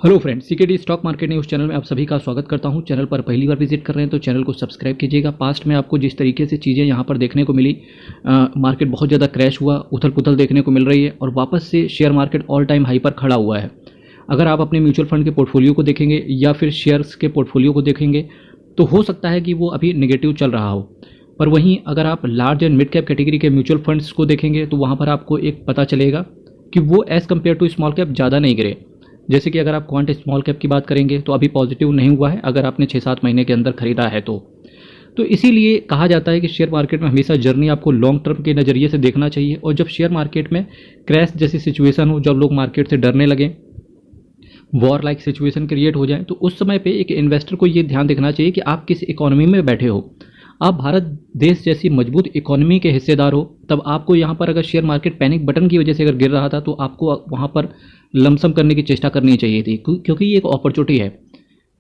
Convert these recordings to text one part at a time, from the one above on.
Hello friends, CKD stock market news channel में आप सभी का स्वागत करता हूं। चैनल पर पहली बार विजिट कर रहे हैं तो चैनल को सब्सक्राइब कीजिएगा। पास्ट में आपको जिस तरीके से चीज़ें यहां पर देखने को मिली, मार्केट बहुत ज़्यादा क्रैश हुआ, उथल पुथल देखने को मिल रही है और वापस से share market all time high पर खड़ा हुआ है। अगर आप अपने म्यूचुअल फंड के पोर्टफोलियो को देखेंगे या फिर शेयर्स के पोर्टफोलियो को देखेंगे तो हो सकता है कि वो अभी निगेटिव चल रहा हो, पर वहीं अगर आप large and mid cap category के म्यूचुअल फंड्स को देखेंगे तो वहाँ पर आपको एक पता चलेगा कि वो as compare to small cap ज़्यादा नहीं गिरे। जैसे कि अगर आप क्वांट स्मॉल कैप की बात करेंगे तो अभी पॉजिटिव नहीं हुआ है अगर आपने 6-7 महीने के अंदर खरीदा है तो इसीलिए कहा जाता है कि शेयर मार्केट में हमेशा जर्नी आपको लॉन्ग टर्म के नज़रिए से देखना चाहिए। और जब शेयर मार्केट में क्रैश जैसी सिचुएशन हो, जब लोग मार्केट से डरने लगें, वॉर लाइक सिचुएशन क्रिएट हो जाए, तो उस समय पे एक इन्वेस्टर को ये ध्यान देखना चाहिए कि आप किस इकोनॉमी में बैठे हो। आप भारत देश जैसी मजबूत इकोनॉमी के हिस्सेदार हो, तब आपको यहाँ पर अगर शेयर मार्केट पैनिक बटन की वजह से अगर गिर रहा था तो आपको वहाँ पर लमसम करने की चेष्टा करनी चाहिए थी, क्योंकि ये एक अपॉर्चुनिटी है।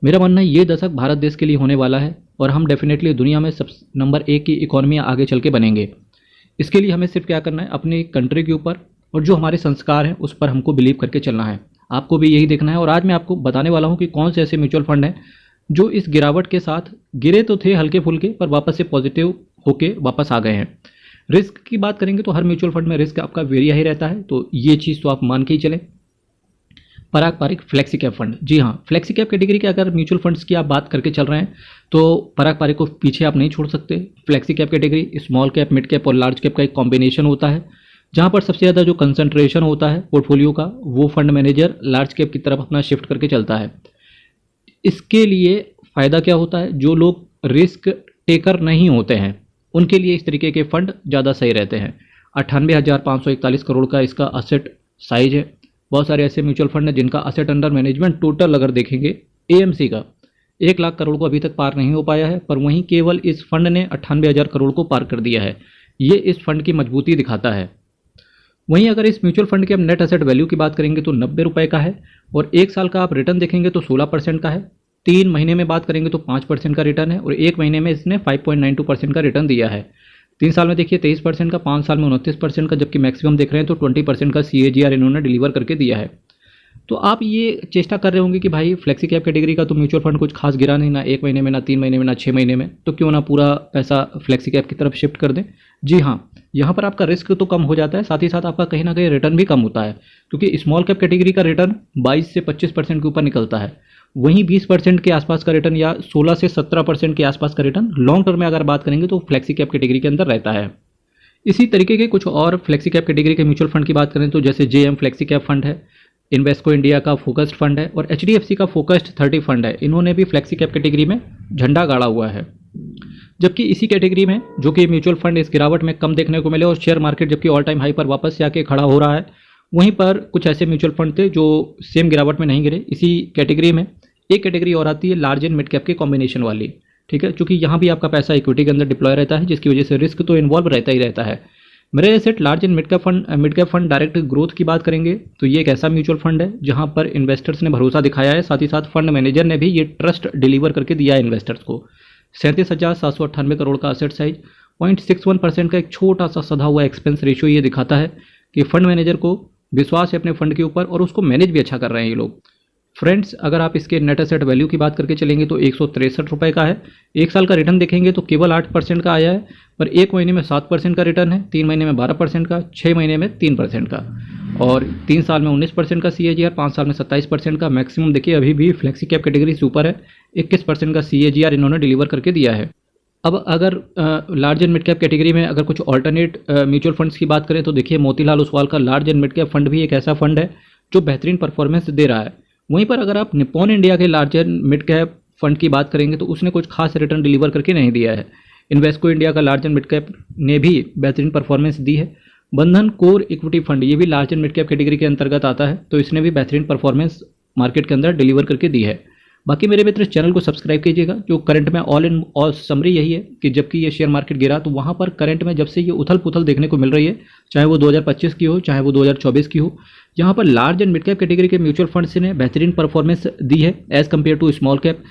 मेरा मानना है ये दशक भारत देश के लिए होने वाला है और हम डेफिनेटली दुनिया में सब नंबर 1 की इकोनॉमी आगे चल के बनेंगे। इसके लिए हमें सिर्फ क्या करना है, अपनी कंट्री के ऊपर और जो हमारे संस्कार हैं उस पर हमको बिलीव करके चलना है। आपको भी यही देखना है। और आज मैं आपको बताने वाला हूँ कि कौन से ऐसे म्यूचुअल फंड हैं जो इस गिरावट के साथ गिरे तो थे हल्के फुल्के, पर वापस से पॉजिटिव होके वापस आ गए हैं। रिस्क की बात करेंगे तो हर म्यूचुअल फंड में रिस्क आपका वेरिया ही रहता है, तो ये चीज़ तो आप मान के ही चलें। पराग पारिक फ्लेक्सी कैप फंड, जी हाँ, फ्लेक्सी कैप कैटेगरी के अगर म्यूचुअल फंड्स की आप बात करके चल रहे हैं तो पराग पारिक को पीछे आप नहीं छोड़ सकते। Flexi cap category small cap, mid cap और लार्ज कैप का एक कॉम्बिनेशन होता है, जहाँ पर सबसे ज़्यादा जो कंसंट्रेशन होता है पोर्टफोलियो का वो फंड मैनेजर लार्ज कैप की तरफ अपना शिफ्ट करके चलता है। इसके लिए फ़ायदा क्या होता है, जो लोग रिस्क टेकर नहीं होते हैं उनके लिए इस तरीके के फंड ज़्यादा सही रहते हैं। 98,541 करोड़ का इसका असेट साइज है। बहुत सारे ऐसे म्यूचुअल फंड हैं जिनका असेट अंडर मैनेजमेंट टोटल अगर देखेंगे एएमसी का 1 लाख करोड़ को अभी तक पार नहीं हो पाया है, पर वहीं केवल इस फंड ने 98,000 करोड़ को पार कर दिया है। ये इस फंड की मजबूती दिखाता है। वहीं अगर इस म्यूचुअल फंड के हम नेट एसेट वैल्यू की बात करेंगे तो 90 रुपये का है और 1 साल का आप रिटर्न देखेंगे तो 16% का है। 3 महीने में बात करेंगे तो 5% का रिटर्न है और 1 महीने में इसने 5.92% का रिटर्न दिया है। 3 साल में देखिए 23% का, 5 साल में 29% का, जबकि मैक्सिमम देख रहे हैं तो 20% का CAGR इन्होंने डिलीवर करके दिया है। तो आप ये चेष्टा कर रहे होंगे कि भाई फ्लेक्सी कैप कैटेगरी का तो म्यूचुअल फंड कुछ खास गिरा नहीं, ना 1 महीने में, ना 3 महीने में, ना 6 महीने में, तो क्यों ना पूरा पैसा फ्लेक्सी कैप की तरफ शिफ्ट कर दें। जी हाँ, यहाँ पर आपका रिस्क तो कम हो जाता है, साथ ही साथ आपका कहीं ना कहीं रिटर्न भी कम होता है, क्योंकि स्मॉल कैप कैटेगरी का रिटर्न 22 से 25% के ऊपर निकलता है, वहीं 20% के आसपास का रिटर्न या 16 से 17% के आसपास का रिटर्न लॉन्ग टर्म में अगर बात करेंगे तो फ्लेक्सी कैप कैटेगरी के अंदर रहता है। इसी तरीके के कुछ और फ्लेक्सी कैप कैटेगरी के म्यूचुअल फंड की बात करें तो जैसे JM फ्लेक्सी कैप फंड है, इन्वेस्को इंडिया का फोकस्ड फंड है और HDFC का फोकस्ड 30 फंड है। इन्होंने भी फ्लेक्सी कैप कैटेगरी में झंडा गाड़ा हुआ है। जबकि इसी कैटेगरी में जो कि म्यूचुअल फंड इस गिरावट में कम देखने को मिले और शेयर मार्केट जबकि ऑल टाइम हाई पर वापस से आके खड़ा हो रहा है, वहीं पर कुछ ऐसे म्यूचुअल फंड थे जो सेम गिरावट में नहीं गिरे। इसी कैटेगरी में एक कैटेगरी और आती है लार्ज एंड मिड कैप के कॉम्बिनेशन वाली, ठीक है, क्योंकि यहाँ भी आपका पैसा इक्विटी के अंदर डिप्लॉय रहता है, जिसकी वजह से रिस्क तो इन्वॉल्व रहता ही रहता है। मेरे asset large and mid cap fund direct growth की बात करेंगे तो ये एक ऐसा म्यूचुअल फंड है जहां पर इन्वेस्टर्स ने भरोसा दिखाया है, साथ ही साथ फंड मैनेजर ने भी ये ट्रस्ट डिलीवर करके दिया है इन्वेस्टर्स को। 37,798 करोड़ का असेट साइज, 0.61% का एक छोटा सा सधा हुआ एक्सपेंस रेशियो ये दिखाता है कि फंड मैनेजर को विश्वास है अपने फंड के ऊपर और उसको मैनेज भी अच्छा कर रहे हैं ये लोग। फ्रेंड्स, अगर आप इसके नेट एसेट वैल्यू की बात करके चलेंगे तो 163 रुपये का है। 1 साल का रिटर्न देखेंगे तो केवल 8% का आया है, पर 1 महीने में 7% का रिटर्न है, 3 महीने में 12% का, 6 महीने में 3% का और 3 साल में 19% का CAGR, 5 साल में 27% का। मैक्सिमम देखिए अभी भी फ्लेक्सी कैप कैटेगरी से ऊपर है, 21% का CAGR इन्होंने डिलीवर करके दिया है। अब अगर large and mid cap category में अगर कुछ ऑल्टरनेट म्यूचुअल फंड्स की बात करें तो देखिए मोतीलाल ओसवाल का large and mid cap fund भी एक ऐसा फंड है जो बेहतरीन परफॉर्मेंस दे रहा है। वहीं पर अगर आप निप्पॉन इंडिया के large and mid cap fund की बात करेंगे तो उसने कुछ खास रिटर्न डिलीवर करके नहीं दिया है। इन्वेस्को इंडिया का लार्ज एंड मिड कैप ने भी बेहतरीन परफॉर्मेंस दी है। बंधन कोर इक्विटी फंड ये भी large and mid cap category के अंतर्गत आता है, तो इसने भी बेहतरीन परफॉर्मेंस मार्केट के अंदर डिलीवर करके दी है। बाकी मेरे मित्र चैनल को सब्सक्राइब कीजिएगा। जो करंट में ऑल इन ऑल समरी यही है कि जबकि ये शेयर मार्केट गिरा तो वहाँ पर करंट में जब से ये उथल पुथल देखने को मिल रही है, चाहे वो 2025 की हो चाहे वो 2024 की हो, यहाँ पर large and mid cap category के म्यूचुअल फंड्स ने बेहतरीन परफॉर्मेंस दी है as compare to small cap.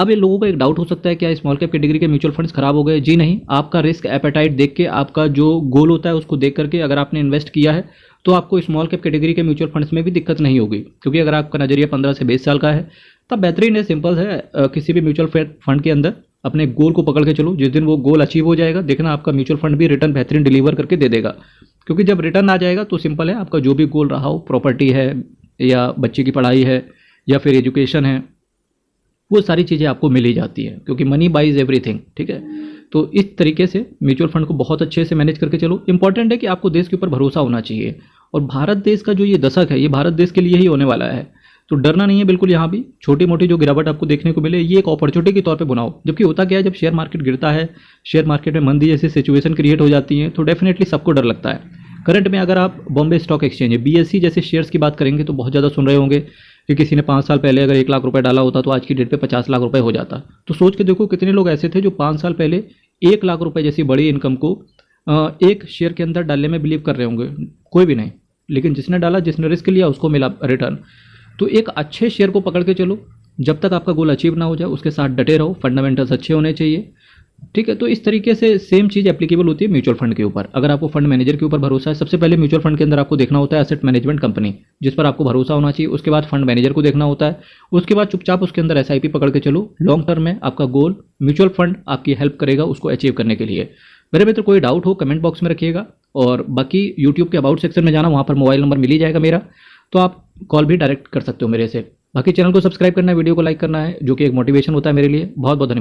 अब ये लोगों को एक डाउट हो सकता है, क्या स्मॉल कैप कैटेगरी के म्यूचुअल फंड्स खराब हो गए? जी नहीं, आपका रिस्क एपेटाइट देख के, आपका जो गोल होता है उसको देख करके अगर आपने इन्वेस्ट किया है तो आपको स्मॉल कैप कैटेगरी के म्यूचुअल फंड्स में भी दिक्कत नहीं होगी। क्योंकि अगर आपका नजरिया 15 से 20 साल का है तब बेहतरीन है, सिंपल है। किसी भी म्यूचुअल फंड के अंदर अपने गोल को पकड़ के चलो, जिस दिन वो गोल अचीव हो जाएगा देखना आपका म्यूचुअल फंड भी रिटर्न बेहतरीन डिलीवर करके दे देगा। क्योंकि जब रिटर्न आ जाएगा तो सिंपल है, आपका जो भी गोल रहा हो, प्रॉपर्टी है या बच्चे की पढ़ाई है या फिर एजुकेशन है, वो सारी चीज़ें आपको मिल ही जाती हैं, क्योंकि मनी बाइज एवरीथिंग। ठीक है, तो इस तरीके से म्यूचुअल फंड को बहुत अच्छे से मैनेज करके चलो। इंपॉर्टेंट है कि आपको देश के ऊपर भरोसा होना चाहिए, और भारत देश का जो ये दशक है ये भारत देश के लिए ही होने वाला है, तो डरना नहीं है बिल्कुल। यहाँ भी छोटी मोटी जो गिरावट आपको देखने को मिले ये एक अपॉर्चुनिटी के तौर पे बनाओ। जबकि होता क्या है, जब शेयर मार्केट गिरता है, शेयर मार्केट में मंदी जैसी सिचुएशन क्रिएट हो जाती है, तो डेफिनेटली सबको डर लगता है। करंट में अगर आप बॉम्बे स्टॉक एक्सचेंज BSE जैसे शेयर्स की बात करेंगे तो बहुत ज़्यादा सुन रहे होंगे कि किसी ने 5 साल पहले अगर 1 लाख रुपए डाला होता तो आज की डेट पे 50 लाख रुपए हो जाता। तो सोच के देखो कितने लोग ऐसे थे जो 5 साल पहले 1 लाख रुपए जैसी बड़ी इनकम को एक शेयर के अंदर डालने में बिलीव कर रहे होंगे। कोई भी नहीं, लेकिन जिसने डाला, जिसने रिस्क लिया, उसको मिला रिटर्न। तो एक अच्छे शेयर को पकड़ के चलो, जब तक आपका गोल अचीव ना हो जाए उसके साथ डटे रहो, फंडामेंटल्स अच्छे होने चाहिए। ठीक है, तो इस तरीके से सेम चीज़ एप्लीकेबल होती है म्यूचुअल फंड के ऊपर। अगर आपको फंड मैनेजर के ऊपर भरोसा है, सबसे पहले म्यूचुअल फंड के अंदर आपको देखना होता है एसेट मैनेजमेंट कंपनी जिस पर आपको भरोसा होना चाहिए। उसके बाद फंड मैनेजर को देखना होता है, उसके बाद चुपचाप उसके अंदर SIP पकड़ के चलो। लॉन्ग टर्म में आपका गोल म्यूचुअल फंड आपकी हेल्प करेगा उसको अचीव करने के लिए। मेरे मित्र, कोई डाउट हो कमेंट बॉक्स में रखिएगा, और बाकी यूट्यूब के अबाउट सेक्शन में जाना, वहाँ पर मोबाइल नंबर मिल ही जाएगा मेरा, तो आप कॉल भी डायरेक्ट कर सकते हो मेरे से। बाकी चैनल को सब्सक्राइब करना है, वीडियो को लाइक करना है, जो कि एक मोटिवेशन होता है मेरे लिए। बहुत बहुत धन्यवाद।